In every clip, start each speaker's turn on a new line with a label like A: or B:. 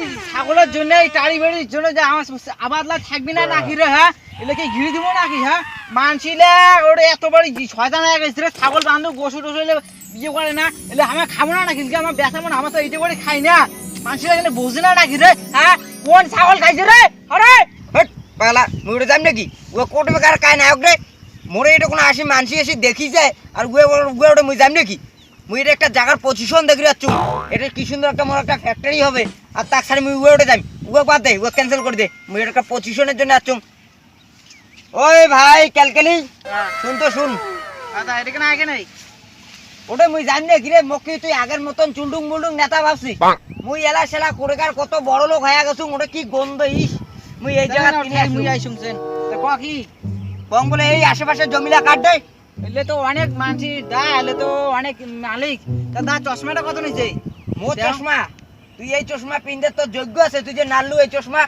A: এই ছাগলের জন্য এই টাড়ি বেড়ির জন্য যে আমার আবাদলা থাকবি না নাকি রে? হ্যাঁ এলাকে ঘিরে দিব নাকি? হ্যাঁ মানছিলে ওরে এত বড় শয়তান হয়ে গেছে রে। ছাগল বান্ধব গোসু টোসু এলে বিয়ে করে না, এলে আমি খাবো না নাকি? আমার ব্যথা মনে আমার তো এইটা করে খাই না। মানছিলে এখানে বোঝে না নাকি রে? হ্যাঁ কোন ছাগল খাইছে রে? আরে
B: পাগলা মুই ওটা যাম নাকি? ও কোটি বেকার কায় নায়ক রে। মোরে এটা কোনো আসি মানসি এসে দেখি যায় আর উয়ে ওটা মুই যাম নাকি? মুই এটা একটা জায়গার পজিশন দেখি যাচ্ছ। এটা কি সুন্দর একটা মোর একটা ফ্যাক্টরি হবে আর তার সাথে মুই উয়ে ওটা যাই। উয়ে বাদ দে, উয়ে ক্যান্সেল করে দে। মুই এটা একটা পজিশনের জন্য আসছ। ওই ভাই ক্যালকেলি শুন তো শুন।
A: দাদা এটা কেন আগে নাই?
B: ওটা মুই জানি না কি রে মক্কি তুই আগের মতন চুলডুং মুলডুং নেতা ভাবছি। মুই এলা সেলা করে কার কত বড় লোক হয়ে গেছু। ওটা কি গন্ধ ইস। মুই এই জায়গা কিনে
A: মুই আই শুনছেন তা ক কি
B: বং বলে এই আশেপাশে জমিলা কাট দেয়।
A: এলে তো অনেক মানসি দা, এলে তো অনেক মালিক। তা দা চশমাটা কত নিছে?
B: মোর চশমা তুই এই চশমা পিনতে তোর যোগ্য আছে? তুই যে নাললু এই চশমা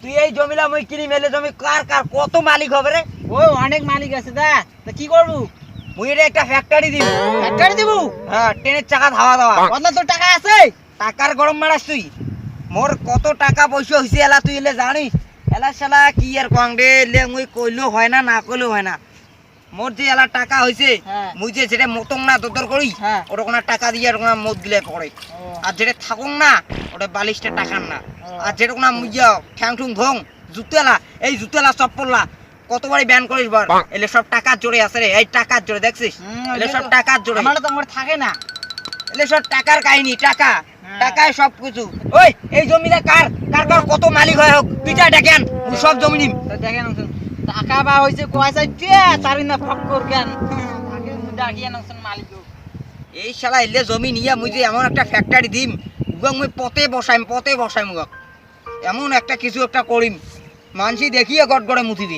B: তুই এই জমিলা মুই কিনি মেলে জমি কার কার কত মালিক হবে রে?
A: ও অনেক মালিক আছে দা। তা কি করবো?
B: মুই এটা একটা ফ্যাক্টরি দিব।
A: ফ্যাক্টরি দিব?
B: হ্যাঁ ট্রেনের চাকা ধাওয়া দেওয়া।
A: বদলা তোর টাকা আছে?
B: টাকার গরম মারাস তুই? মোর কত টাকা পয়সা হইছে এলা তুই এলে জানিস? এলা শালা কি আর কং রে এলে মুই কইলেও হয় না না কইলেও হয় না। মোর যে এলা টাকা হইছে মুই যে যেটা মতং না দর করি ওটা কোনো টাকা দিয়ে আর কোনো মদ গিলে পড়ে। আর যেটা থাকুন না ওটা বালিশটা টাকার না। আর যেটা কোনো মুইয়া ঠ্যাং ঠুং ধং জুতেলা এই জুতেলা চপ্পললা কতবারই ব্যান করিস বার এলে সব টাকার জোরে আছে রে। এই টাকার জোরে দেখছিস? এলে সব টাকার জোরে।
A: আমার তো আমার থাকে না।
B: এলে সব টাকার কাহিনী। টাকা টাকায় সব কিছু। ওই এই জমিটা কার কার কার কত মালিক হয় হোক পিঠা দেখেন সব জমি নিম।
A: তা দেখেন টাকা বা হইছে কয় চাইছে তারি না ফক্কর কেন তাকে ডাকিয়ে নছেন মালিক।
B: এই শালা এলে জমি নিয়ে মুই যে এমন একটা ফ্যাক্টরি দিম উগাক মুই পথে বসাইম উগাক এমন একটা কিছু একটা করিম মানসি দেখিয়ে গট গড়ে মুথি দি।